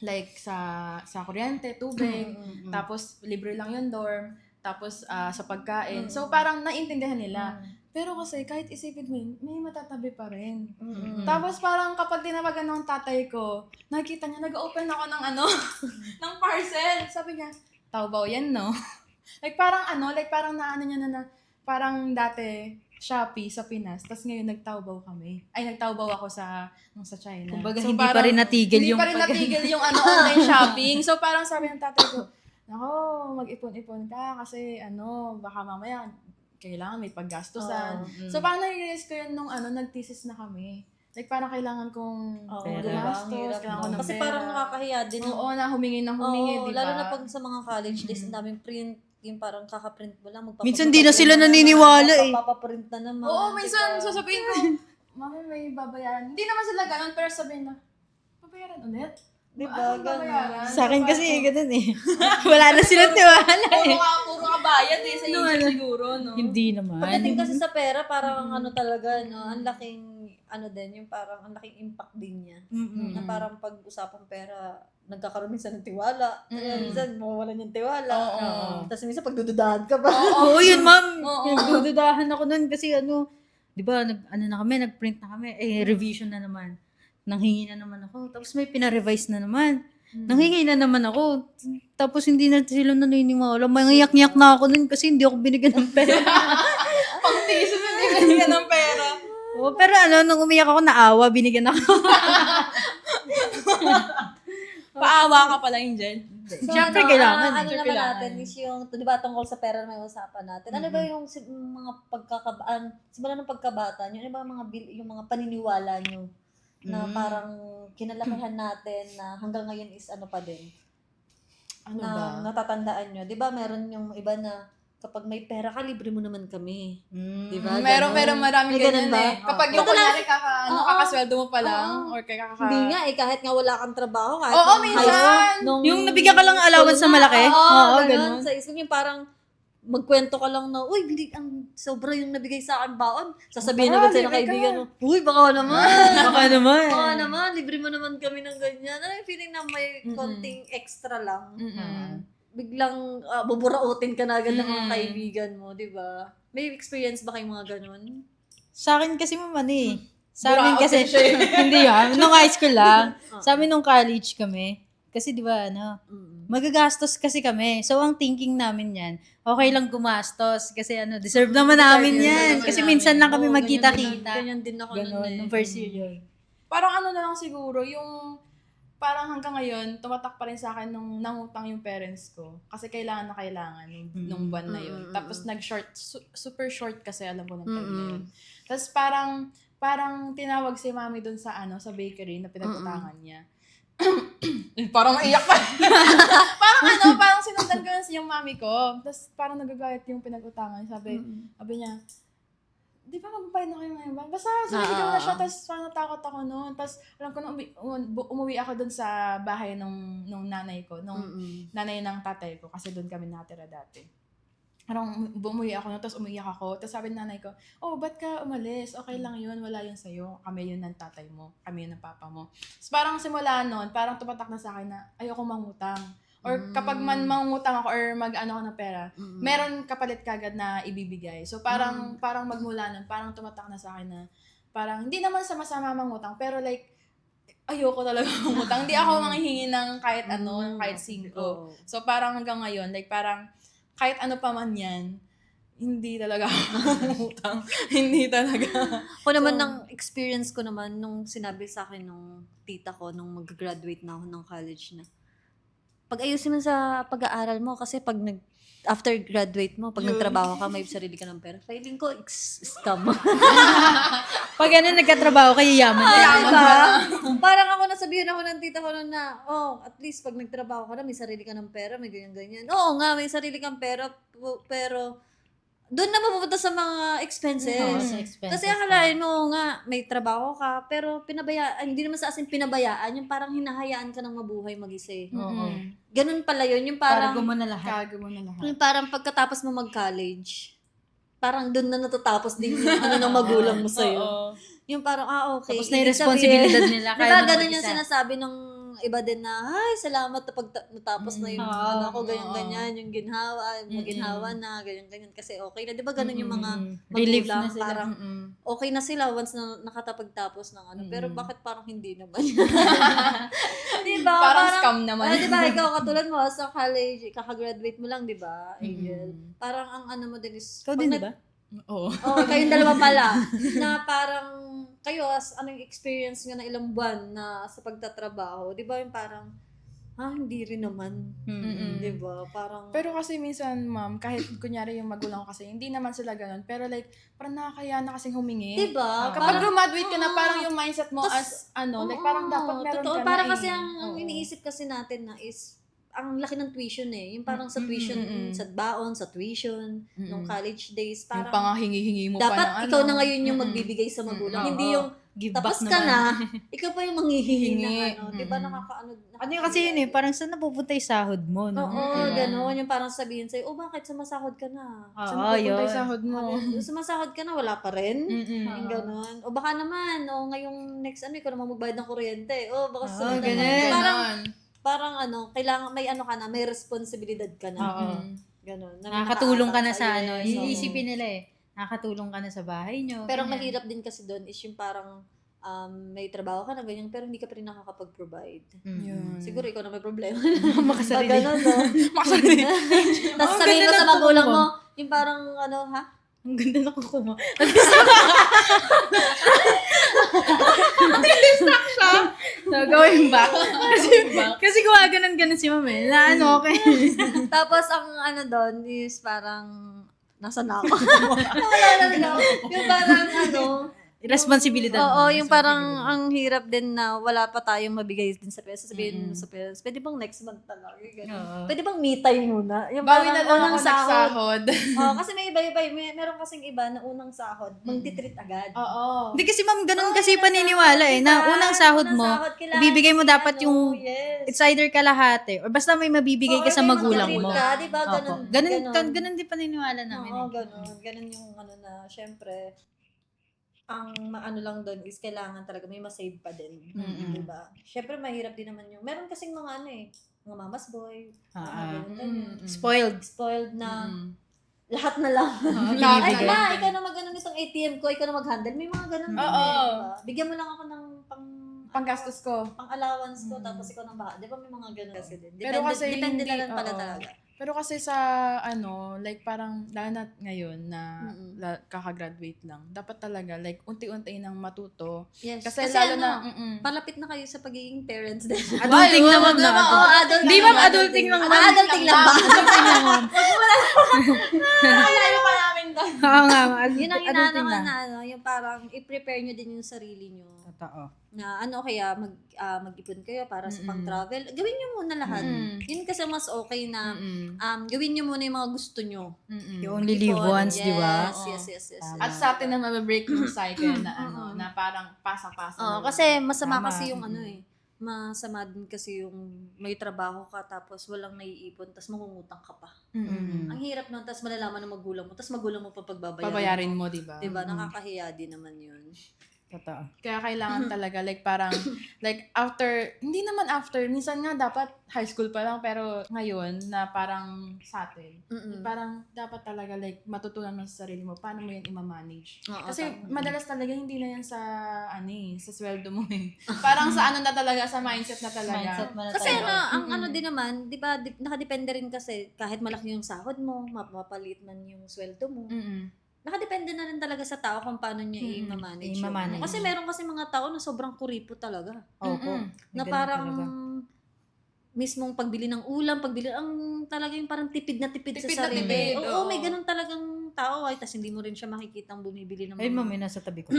like sa kuryente, tubig, tapos libre lang yung dorm, tapos sa pagkain. So parang naintindihan nila. Pero kasi kahit isipin mo yun, may matatabi pa rin. Tapos parang kapag tinawagan ng tatay ko, nakita niya, nag-open ako ng ng parcel. Sabi niya, Taobao yan, no? parang naano niya na parang dati, Shopee sa Pinas, tapos ngayon nagtaobao kami. Ay, nagtaobao ako sa China. Kumbaga, hindi pa rin natigil yung online shopping. So parang sabi ng tatay ko, nako, mag-ipon-ipon ka kasi baka mamaya kailangan may paggastusan. So parang nare-realize ko yun nung nag-thesis na kami. Like parang kailangan kong gumastos, kailangan ko ng Kasi pera. parang nakakahiya din. Oo, na humingi, di ba? Lalo na pag sa mga college days, ang daming print, yung parang kakaprint mo lang. Minsan di na sila naniniwala eh. Papaprint na naman. Oo, minsan sasabihin ko, mami may babayaran. Hindi naman sila ganun, pero sabihin na, babayaran ulit? Diba? Babayaran? Sa akin kasi ganun eh. Wala na silang tiwala eh. Puro ka bayad eh, sa inyo siguro, no? Hindi naman. Pagdating kasi sa pera, parang talaga, ang laking, din, yung parang ang laking impact din niya. Na parang pag-usapang pera, nagkakaroon minsan ng tiwala. Minsan, mawawalan yung tiwala. Tapos minsan, pagdududahan ka ba? Oo, yun ma'am. Nagdududahan ako nun kasi di ba, nag-print na kami. Revision na naman. Nanghingi na naman ako. Tapos may pinarevise na naman. Nanghingi na naman ako. Tapos hindi na sila naniniwala. Mangiyak-ngiyak na ako nun kasi hindi ako binigyan ng pera. Pang-thesis, hindi binigyan ng pera. Oo, pero nung umiyak ako, naawa, binigyan ako. Paawa ka pala, Angel. So, Siyempre, kailangan. Ano naman natin is yung, di ba, tungkol sa pera na may usapan natin. Ano ba yung mga simula ng pagkabata nyo? Ano ba yung mga paniniwala nyo? Na parang kinalakihan natin na hanggang ngayon is pa din. Ano na ba? natatandaan nyo. Di ba meron yung iba na kapag may pera ka, libre mo naman kami. Di ba? Meron maraming May ganun ganyan ba? eh. Kapag yung kunyari kakasweldo mo pa lang, or Hindi nga kahit nga wala kang trabaho. Kahit Oo, nung minsan. high school, nung Yung nabigyan ka lang allowance sa malaki? Oo, ganun. ganun. Sa isip yung parang magkwento ka lang na, uy, ang sobra yung nabigay sa akin baon. Sasabihin naman sa'yo ng kaibigan mo, uy, baka naman. Baka naman. Baka naman, libre mo naman kami ng ganyan. Ano yung feeling na may konting extra lang? Biglang buburautin ka na agad ng mga kaibigan mo, di ba? May experience ba kayong mga ganun? Sa akin kasi Sa amin kasi, hindi nung high school lang. Sa amin nung college kami, Kasi di ba, magagastos kasi kami. So, ang thinking namin yan, okay lang gumastos. Kasi deserve naman namin yan. Kasi minsan lang kami Oo, magkita-kita. Ganyan din ako Ganon, nun eh. nung first year yun. Parang na lang siguro, yung parang hanggang ngayon, tumatak pa rin sa akin nung nangutang yung parents ko. Kasi kailangan nung buwan na yun. Tapos super short kasi alam ko nung time na yun. Tapos parang tinawag si mami dun sa sa bakery na pinag-utangan niya. Parang maiyak pa. Parang sinundan ko yung mami ko. Tapos parang nagagayat yung pinag-utangan. Sabi niya, di ba magbabayad na kayo ngayon ba? Basta sabi ko na siya, tapos parang natakot ako noon. Tapos alam ko na umuwi ako doon sa bahay nung nanay ko, nung nanay ng tatay ko, kasi doon kami natira dati. Parang umuwi ako noon, tapos umiyak ako. Tapos sabi ng nanay ko, oh, ba't ka umalis? Okay lang yun, wala yun sa'yo. Kami yun ng tatay mo, kami yun ng papa mo. Tapos parang simula noon, parang tumatak na sa akin na ayoko mangutang. Or kapag man mangutang ako or mag-ano ako ng pera, meron kapalit kagad na ibibigay. So parang magmula nun, parang tumatak na sa akin na parang hindi naman sama-sama mangutang, pero like ayoko talaga mangutang. Hindi ako manghihingi ng kahit kahit 5. So parang hanggang ngayon, like parang kahit ano pa man yan, hindi talaga ako mangutang. Hindi talaga. Ako naman, ng experience ko naman, nung sinabi sa akin nung tita ko, nung mag-graduate na ako ng college na, pag-ayusin mo sa pag-aaral mo kasi after graduate mo, pag nagtrabaho ka, may sarili ka ng pera. Feeling ko, scam. Pag nagkatrabaho kayo, yaman na. Diba? Parang ako nasabihan ako ng tita ko na, at least pag nagtrabaho ka na, may sarili ka ng pera, may ganyan-ganyan. Oo nga, may sarili kang pera, pero doon na mapupunta sa mga expenses. Sa expenses. Kasi akalain mo nga, may trabaho ka, pero hindi naman sa asin pinabayaan, yung parang hinahayaan ka ng mabuhay mag-isa eh. Ganun pala yun, yung parang, Cargo mo na lahat. yung parang pagkatapos mo mag-college, parang doon na natatapos din yung ng magulang mo sa'yo. Yung parang, okay. Tapos na yung ibig responsibilidad sabihin, nila. Diba ganun yung sinasabi ng iba din na, ay, salamat na pag natapos na yung ko, ganyan-ganyan, yung maginhawa na, ganyan-ganyan, kasi okay na. Diba ganun yung mga relief magulang, na sila. parang okay na sila once na nakatapagtapos ng pero bakit parang hindi naman? Diba? Parang scam naman. Diba, ikaw katulad mo, sa college, kakagraduate mo lang, diba, Angel? Parang ang mo din is, Ikaw din, diba? Oo. kayong dalawa pala, na parang, kayo, anong experience nga na ilang buwan na sa pagtatrabaho, di ba yung parang, hindi rin naman. Di ba? Parang, Pero kasi minsan, ma'am, kahit kunyari yung magulang ko kasi, hindi naman sila ganun. Pero like, parang nakakaya na kasing humingi. di ba? Kapag graduate ka na, parang yung mindset mo like parang dapat meron totoo, ka parang na kasi eh. ang iniisip kasi natin na is, ang laki ng tuition eh. Yung parang sa tuition, sa baon, sa tuition, nung college days, Yung parang, pang hingi-hingi mo pa ng dapat ikaw na ngayon yung magbibigay sa magulang. Hindi yung, Give tapos back ka naman. na, ikaw pa yung manghihingi Hingi. ng Di ba nakakaano? Ano yung kasi yun eh, parang saan napupunta yung sahod mo, no? Oo, gano'n. Yung parang sabihin sa'yo, bakit sumasahod ka na? Saan Oo, pupunta yun. yung sahod mo? Sumasahod ka na, wala pa rin? Yung gano'n. O baka naman, ngayong next ikaw naman magbayad ng kuryente. Baka sunod naman. ganun. Parang kailangan may ka na, may responsibilidad ka na. Oo. Gano'n. Nakakatulong ka na sa Yes, oo. iisipin nila eh. Nakakatulong ka na sa bahay nyo. Pero ganyan. mahirap din kasi doon is yung parang may trabaho ka na ganyan pero hindi ka pa rin nakakapag-provide. Yun. Siguro ikaw na may problema. Makasarili. Pag gano'n, no? Makasarili. Tapos Ang sabihin mo ganda sa ng magulang kuko mo, yung parang ha? Ang ganda na kuko mo. Going back. Kasi gumaganon-ganon si mama eh. Na okay. Tapos ang doon is parang nasa na ako. Wala na rin ako. Yung parang Responsibilidad. oo, yung parang ang hirap din na wala pa tayong mabigay din sa pesa. Sabihin mo sa pesa, pwede bang next month talaga? Oo. Pwede bang me time muna? Yung Bawi parang na lang unang ako nagsahod. Kasi may iba-iba. Meron kasing iba na unang sahod, magtitreat agad. Oo. Hindi kasi ma'am, ganun kasi paniniwala eh. Na unang sahod mo, kailangan ibibigay mo dapat yung, yes. it's either kalahati or basta may mabibigay ka sa magulang mo. Ka, diba? Opo. Ganun din paniniwala namin Oo, eh. ganun yung na, syempre, ang lang doon is kailangan talaga may masave pa din. Diba? Syempre, mahirap din naman yung, meron kasing mga mga mamas boy, mga ganyan. Spoiled na, lahat na lang. Lahat Ay, na ma, lang. ikaw na mag-ano nitong ATM ko, ikaw na mag-handle. May mga ganun. Oo. Diba? Bigyan mo lang ako ng pang panggastos ko. pang-allowance ko, tapos ikaw nang bahala. Di ba may mga ganun kasi din? Pero kasi depende hindi, na lang pala oo. talaga. Pero kasi sa like parang lalo na ngayon na kakagraduate lang, dapat talaga like unti-unti nang matuto. Yes. Kasi, Kasi lalo ano, na, palapit na kayo sa pagiging parents din. Adulting naman na. Oo, adulting. Di ba adulting lang ba? Adulting lang ba? Adulting naman. Kaya pa namin doon. Oo nga. Yun ang inaano Adulting ka na. na, yung parang i-prepare nyo din yung sarili nyo. Totoo. Na kaya mag-ipon kayo para sa pang-travel. Gawin nyo muna lahat. Yun kasi mas okay na gawin nyo muna yung mga gusto nyo. You only live once, di ba? Yes. At sa atin na mababreak yung cycle na na parang pasa-pasa. Oo, na lang. kasi masama Tama. kasi yung masama din kasi yung may trabaho ka tapos walang naiipon tapos mangungutang ka pa. Ang hirap nun, tapos malalaman ng magulang mo, tapos magulang mo pa pagbabayaran Pabayarin mo, di ba? Diba? Nakakahiya din naman yun. Totoo. Kaya kailangan talaga, like parang, like after, hindi naman after, minsan nga dapat high school pa lang, pero ngayon, na parang sa atin, parang dapat talaga, like, matutunan mo sa sarili mo, paano mo yan i-manage. Oo, Kasi madalas talaga, hindi na yan sa, sa sweldo mo eh. Parang sa ano na talaga, sa mindset na talaga. Mindset mo na Kasi talaga. ang ano din naman, di ba, nakadepende rin kasi kahit malaki yung sahod mo, mapapalit man yung sweldo mo, nakadepende na rin talaga sa tao kung paano niya i-manage. I-manage. Kasi meron kasi mga tao na sobrang kuripo talaga. Opo. Na parang mismong pagbili ng ulam, talaga yung parang tipid na tipid Tipid sa na sarili. tipid, Oo, oo. may ganun talagang tao ay tas hindi mo rin siya makikitang bumibili ng Ay, mga... mami, nasa tabi ko.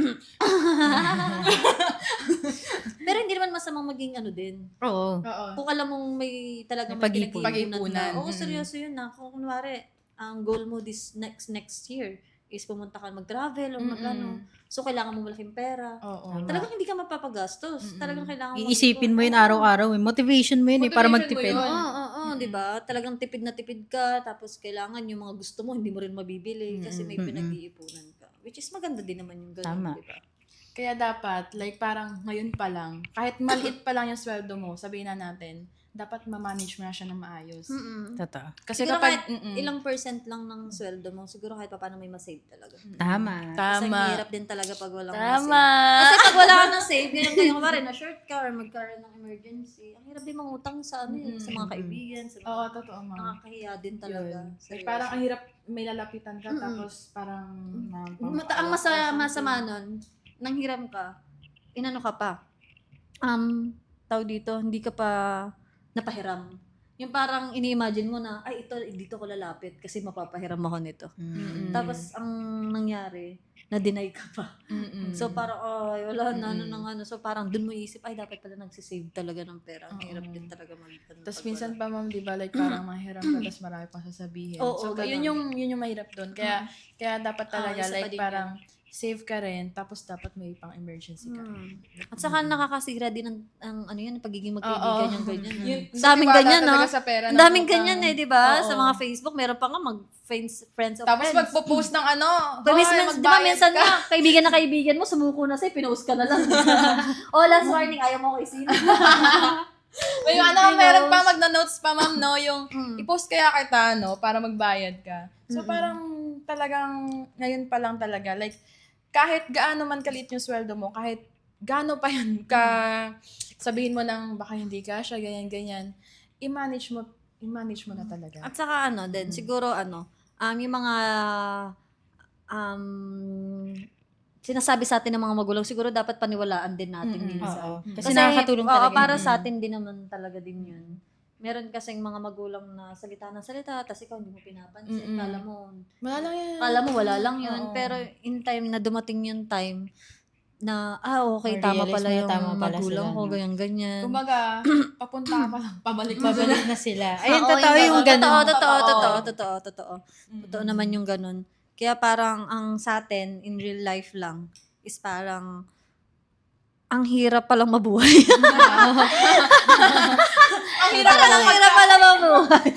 Pero hindi naman masamang maging ano din. Oo. Oo. Kung alam mong may talagang May pag-ipon. Pag-ipunan. Oo, seryoso yun na. Kung kunwari, ang goal mo this next year is pumunta ka mag-travel o mag-ano. So, kailangan mo malaking pera. Oo. Talagang hindi ka mapapagastos. Talagang kailangan mo Iisipin mo yun araw-araw. Motivation mo yun para magtipid. Motivation mo Oo, di ba? Talagang tipid na tipid ka, tapos kailangan yung mga gusto mo, hindi mo rin mabibili kasi may pinag-iipunan ka. Which is maganda din naman yung ganun, Tama. di ba? Kaya dapat, like parang ngayon pa lang, kahit maliit pa lang yung sweldo mo, sabihin na natin, dapat ma-manage mo na siya ng maayos. Totoo. Kasi Siguro kapag, kahit ilang percent lang ng sweldo mo, siguro kahit paano may masave talaga. Tama. Kasi ang tama. hirap din talaga pag walang Tama. masave. Kasi pag wala ka ng save, ganyan kayo kumari na short ka or magkaroon ng emergency, ang hirap din mangutang sa sa mga kaibigan, sa mga Oo, totoo, ma'am. nakakahiya din talaga. Yun. Like, Seryoso. parang ang hirap may lalapitan ka, tapos parang... Ang masama nun, nang hiram ka, inano ka pa, tawag dito, hindi ka pa napahiram. Yung parang ini-imagine mo na, ay, dito ko lalapit kasi mapapahiram ako nito. Tapos, ang nangyari, na-deny ka pa. So, parang, ay, wala na, ano. So, parang dun mo isip, ay, dapat pala nagsisave talaga ng pera. Ang hirap din talaga Tapos minsan pa, ma'am, di ba, like parang mahiram ka, tapos marami pang sasabihin. Oo, So, ganun. yun yung mahirap doon. Kaya dapat talaga, isa pa like din parang, save ka rin, tapos dapat may pang emergency ka. At saka nakakasira din ang ano yun, pagiging magkaibigan yung ganyan. Yung Daming tiwala ganyan, no? talaga sa pera Ang ng daming utang. ganyan di ba? Oo. Sa mga Facebook, meron pa nga friends of Tapos friends. magpo-post ng ano, Di ba magbayad minsan ka. nga, kaibigan na kaibigan mo, sumuko na sa'yo, pinost ka na lang. Last warning, ayaw mo ko isin. May ano, meron pa, magna-notes pa, ma'am, no? Yung, i-post kaya kita, no? Para magbayad ka. So, parang talagang, ngayon pa lang talaga, like, kahit gaano man kalit yung sweldo mo, kahit gaano pa yan sabihin mo nang baka hindi ka siya, ganyan, i-manage mo na talaga. At saka din, siguro yung mga sinasabi sa atin ng mga magulang, siguro dapat paniwalaan din natin minsan. Oo. Kasi nakakatulong talaga. Para sa atin din naman talaga din yun. Meron kasing mga magulang na salita ng salita, tapos ikaw hindi mo pinapansin. Kala mo, Wala lang yan. wala lang yun. Oo. Pero in time na dumating yung time na, okay, tama Ma-realize pala mo na yung tama pala magulang sila, ko, no? ganyan. Kumbaga, papunta ka pa lang, pabalik ka Babalik na sila. Ayun, Oo, totoo yung ganun. Totoo naman yung ganun. Kaya parang ang sa atin, in real life lang, is parang, ang hirap palang mabuhay. Ang hirap ka lang Hirap pala mabuhay.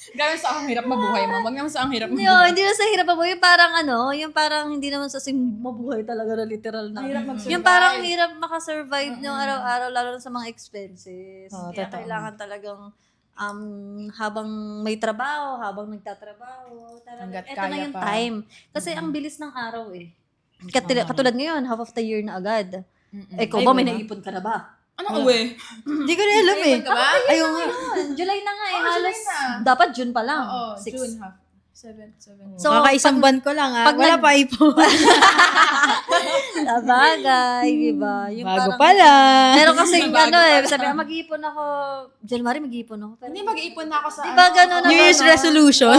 Gawin sa ang hirap mabuhay, ma'am. Wag naman sa ang hirap Hindi, mabuhay. hindi na sa hirap mabuhay. Yung parang yung parang hindi naman sa mabuhay talaga na literal na. Ang hirap mag-survive. Yung parang hirap makasurvive ng araw-araw, lalo na sa mga expenses. Oo, Kaya totoo. kailangan talagang habang may trabaho, habang nagtatrabaho, Hanggat ito na kaya yung pa. time. Kasi ang bilis ng araw eh. Katulad ngayon, half of the year na agad. Ikaw ba, may naipon ka na ba? Anong awe? Hindi ko rin alam eh. Naipon ka ba? Ayun nga. Yun, July na nga eh. July Halos, na. dapat June pa lang. Oo, 6. June half. 7. So, Kakaisang buwan ko lang pag Wala pa ipon. Sabagay, di ba? Yung Bago parang- pala. Pero kasi Bago sabi, mag-iipon ako. January, mag-iipon ako. Pero, Hindi, mag-iipon na ako sa Di ba ganun New Year's resolution.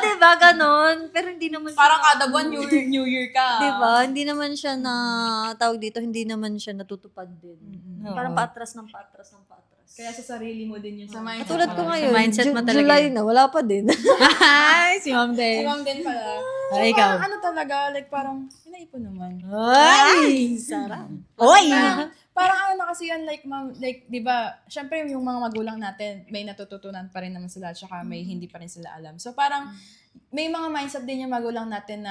di ba ganon? Pero hindi naman siya. Parang kada buwan, New Year ka. Di ba? Hindi naman siya na, tawag dito, hindi naman siya natutupad din. Parang paatras ng paatras ng paatras. Kaya sa sarili mo din yun. Sa mindset. Katulad ko Sa ngayon, mindset mo talaga July yun. na, wala pa din. Ay, si Ma'am Si Del. Ma'am din pala. Ay, ikaw. Parang ano talaga, like parang, inaipon naman. Ay! Sarap. Oy! Parang ano na kasi yan, like, ma'am, like, di ba, syempre yung mga magulang natin, may natututunan pa rin naman sila, tsaka may hindi pa rin sila alam. So parang, may mga mindset din yung magulang natin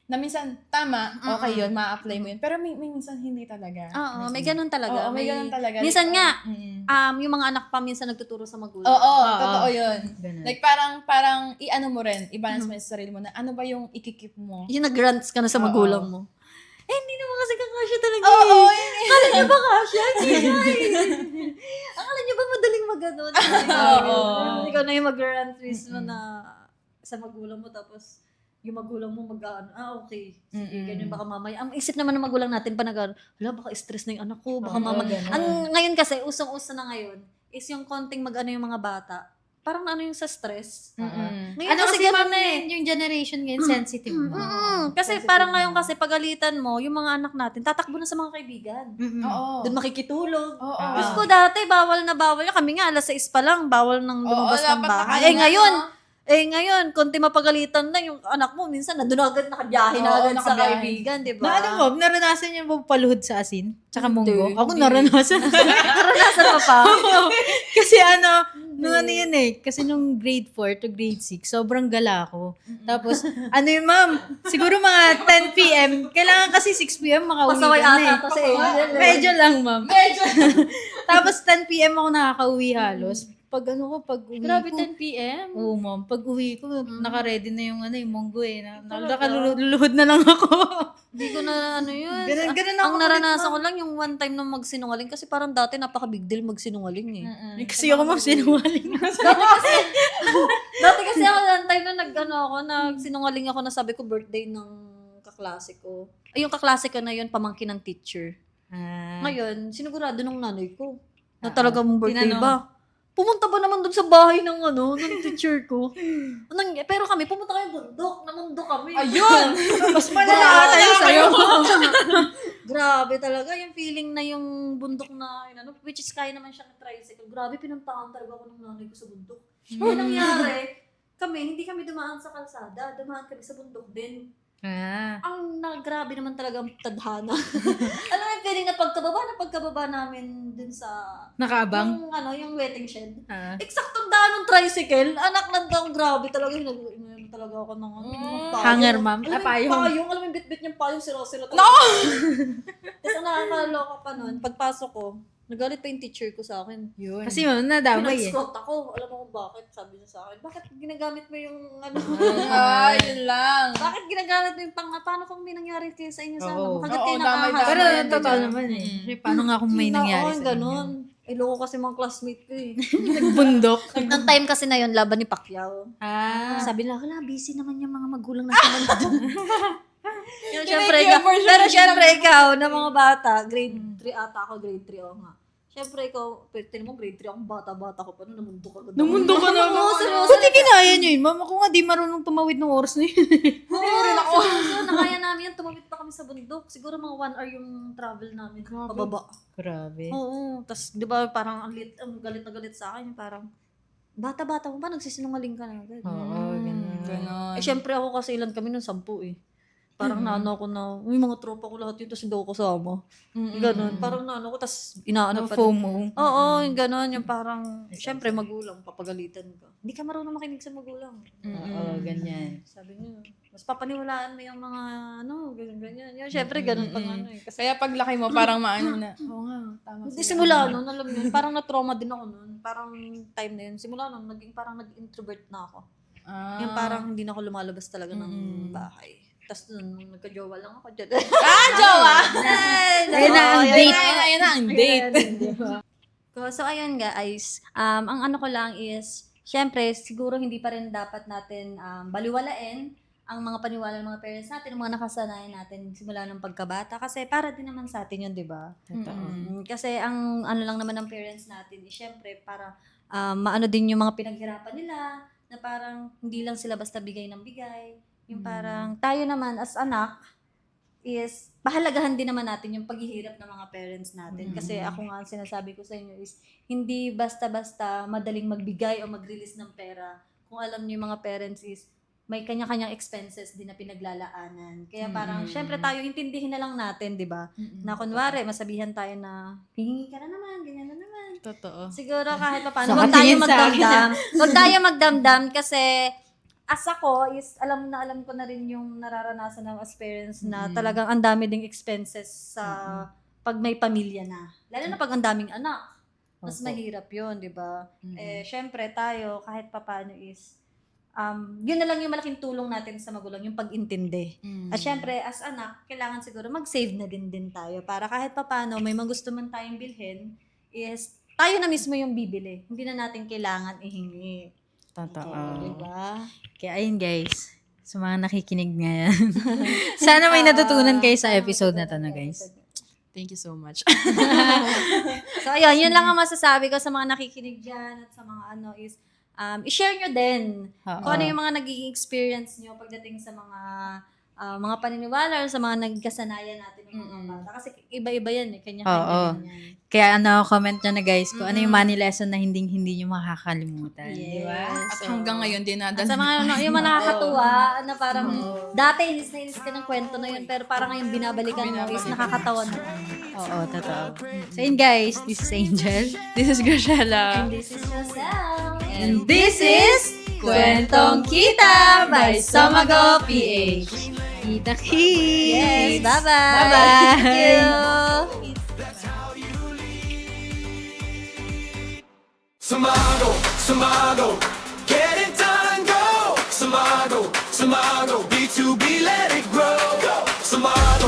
na minsan, tama, okay yun, ma-apply mo yun. Pero may minsan hindi talaga. Oo, may ganun talaga. Oo, may ganun talaga. Minsan Like, nga, mm. yung mga anak pa minsan nagtuturo sa magulang. Oo, totoo yun. Ganun. Like parang i-ano mo rin, i-balance mo sa sarili mo na ano ba yung ikikip mo. Yung nag-grants ka na sa Oo. magulang mo. Eh, hindi naman kasi kakasya talaga Oo, eh. Akala niyo ba kasya? Hindi nga eh. Akala niyo ba madaling mag-ganon? Oo. Ikaw na yung mag-grant mismo na sa magulang mo tapos yung magulang mo okay. Sige, ganyan baka mamaya. Ang isip naman ng magulang natin pa hala, baka stress na yung anak ko, baka mamaya. Ang ngayon kasi, usong-uso na ngayon, is yung konting mag-ano yung mga bata. Parang ano yung sa stress. Ngayon Ano kasi ganun Ma'am Del, yung generation ngayon sensitive na. kasi parang ngayon kasi pagalitan mo, yung mga anak natin, tatakbo na sa mga kaibigan. Oo. Doon makikitulog. Oo. Diyos ko dati, bawal na bawal. Kami nga, alas 6 pa lang, bawal nang lumabas ng dapat bahay. nakahinga, Ngayon, konti mapagalitan na yung anak mo, minsan nandun agad, nakabiyahe na Oo, agad sa nakabiyahe. kaibigan, di ba? Na ano mo, naranasan niyo ba paluhod sa asin? Tsaka Hindi, munggo? Ako hindi. naranasan. Naranasan mo pa? Kasi nung ano yun kasi nung grade 4 to grade 6, sobrang gala ko. Tapos, ano yun ma'am, siguro mga 10 p.m., kailangan kasi 6 p.m. makauwi Pasaway ka na ata to si Angel. Medyo lang ma'am. Tapos 10 p.m. ako nakakauwi halos. Pag uwi Grabe, ko. 10 p.m. Oo ma'am, pag uwi ko, naka-ready na yung yung munggo eh. Nakaluluhod na lang ako. Hindi ko na yun. Ganun ako Ang naranasan ko lang yung one time na magsinungaling kasi parang dati napaka-big deal magsinungaling eh. Kasi ako ma'am sinungaling. Dati kasi ako one time na nagsinungaling ako na sabi ko birthday ng kaklase ko. Ay, yung kaklase ko na yun, pamangkin ng teacher. Ngayon, sinigurado nung nanay ko na talagang birthday Tinanong. ba? Pumunta ba naman doon sa bahay ng ng teacher ko? Pero kami, pumunta kami bundok. Namundo kami. Ayun! Mas malala tayo sa'yo. Grabe talaga. Yung feeling na yung bundok na, which is kaya naman siya ng tricycle. Grabe, pinuntahan talaga ako ng nanay ko sa bundok. Yung nangyari, hindi kami dumaan sa kalsada. Dumaan kami sa bundok din. Grabe naman talaga ang tadhana. Alam mo yung feeling na pagkababa namin dun sa Nakaabang? yung waiting shed. Eksaktong daan ng tricycle. Anak lang daw, grabe talaga. Hinag talaga ako ng payong. Hanger, ma'am. Alam mo Payong. yung payong, alam mo yung bit-bit niyang payong, sira-sira talaga. No! Tapos ang nakakaloka pa nun, pagpasok ko, nagalit pa yung teacher ko sa akin. Yun. Kasi ma'am, nadamay eh. Pinag-scout ako. Alam mo kung bakit? Sabi niya sa akin, bakit ginagamit mo yung Yun lang. bakit ginagamit mo yung paano kung may nangyari kayo sa inyo sana? Oo. Bakit Oo, kayo damay, nakahasa? Pero damay. totoo naman eh. Kasi paano nga kung may nangyari sa inyo? ganun. Loko kasi mga classmate ko eh. Bundok. Nung time kasi na yun, laban ni Pacquiao. Sabi Sabi nila, busy naman yung mga magulang na sila doon. Siyempre, Thank you for pero sharing syempre ikaw, na mga bata, grade 3 ata ako, grade 3 ako nga. Siyempre ikaw, tingnan mo, grade 3 akong bata-bata ko pa, namundo ka. Namundo ka na. Oo, seryoso. Buti kinaya nyo yun, ma'am. Ako nga di marunong tumawid ng oras na yun. Oo, rin ako. Nakaya namin yan, tumawid pa kami sa bundok. Siguro mga 1 hour yung travel namin. Pababa. Grabe. Oo, tas di ba parang ang galit na galit sa akin, parang bata-bata mo ba, nagsisinungaling ka na agad. Oo, ganun. Ganon. Eh, syempre ako kasi ilan kami nun, 10 eh. Parang naano ako na, mga tropa ko lahat yun, tapos hindi ako kasama. Ganun. Parang naano ko, tapos inaano pa. FOMO. Oo, yung ganun, yung parang, syempre magulang, papagalitan ka. Hindi ka marunong makinig sa magulang. Oo, ganyan. Sabi niya, mas papaniwalaan mo yung mga, ganyan. Yung, syempre, ganun pang eh. Kasi, Kaya paglaki mo, parang maano na, oo nga, tama hindi, sila. simula nun, alam mo yun, parang na-trauma din ako nun. Parang time na yun. Simula nun, parang nag-introvert na ako. Ah. Yung parang hindi na ako lumalabas talaga ng bahay. Tapos nung nagka-jowa lang ako dyan. Jowa! Ayun na ang date. Ayun na ang date. So, ayun guys. Ang ano ko lang is, syempre, siguro hindi pa rin dapat natin baliwalain ang mga paniwala ng mga parents natin, ang mga nakasanayan natin simula ng pagkabata. Kasi para din naman sa atin yun, di ba? Kasi ang ano lang naman ng parents natin is, syempre, para maano din yung mga pinaghirapan nila, na parang hindi lang sila basta bigay ng bigay. Yung parang tayo naman as anak is pahalagahan din naman natin yung paghihirap ng mga parents natin. Kasi ako nga ang sinasabi ko sa inyo is hindi basta-basta madaling magbigay o mag-release ng pera. Kung alam niyo yung mga parents is may kanya-kanyang expenses din na pinaglalaanan. Kaya parang syempre tayo intindihin na lang natin, 'di ba? Na kunwari masabihan tayo na hingi ka na naman, ganyan na naman. Totoo. Siguro kahit pa paano, So, huwag tayo katingin sa akin, magdamdam. Huwag tayo magdamdam kasi as ako is alam ko na rin yung nararanasan ng as parents na talagang ang dami ding expenses sa pag may pamilya na. Lalo na pag ang daming anak. Mas mahirap yun, di ba? Eh, syempre tayo, kahit pa paano is, yun na lang yung malaking tulong natin sa magulang, yung pag-intindi. At syempre, as anak, kailangan siguro mag-save na din tayo para kahit pa paano, may magusto man tayong bilhin, is tayo na mismo yung bibili. Hindi na natin kailangan ihingi. Totoo. Diba? Kaya ayun guys, sa mga nakikinig ngayon. Sana may natutunan kayo sa episode na to na guys. Thank you so much. So, ayun, yun lang ang masasabi ko sa mga nakikinig dyan at sa mga ano is, i-share nyo din kung ano yung mga naging experience nyo pagdating sa mga paniniwala or sa mga nagkasanayan natin ng mga bata. Kasi iba-iba yan eh, kanya-kanya yan. Kaya comment nyo na guys kung ano yung money lesson na hindi nyo makakalimutan. Di ba? At hanggang ngayon, At dinadala. sa mga yung mga nakakatuwa na parang dati inis na inis ka ng kwento na yun pero parang ngayon binabalikan mo is nakakatawa na. Oo, totoo. So yun guys, this is Angel. This is Graciela. And this is Roselle. And this is Kwentong Kita by Somago PH. Kita Yes, kids! bye-bye. Bye-bye. Thank you. Samago, get it done, go. Samago, B2B, let it grow. Go. Samago,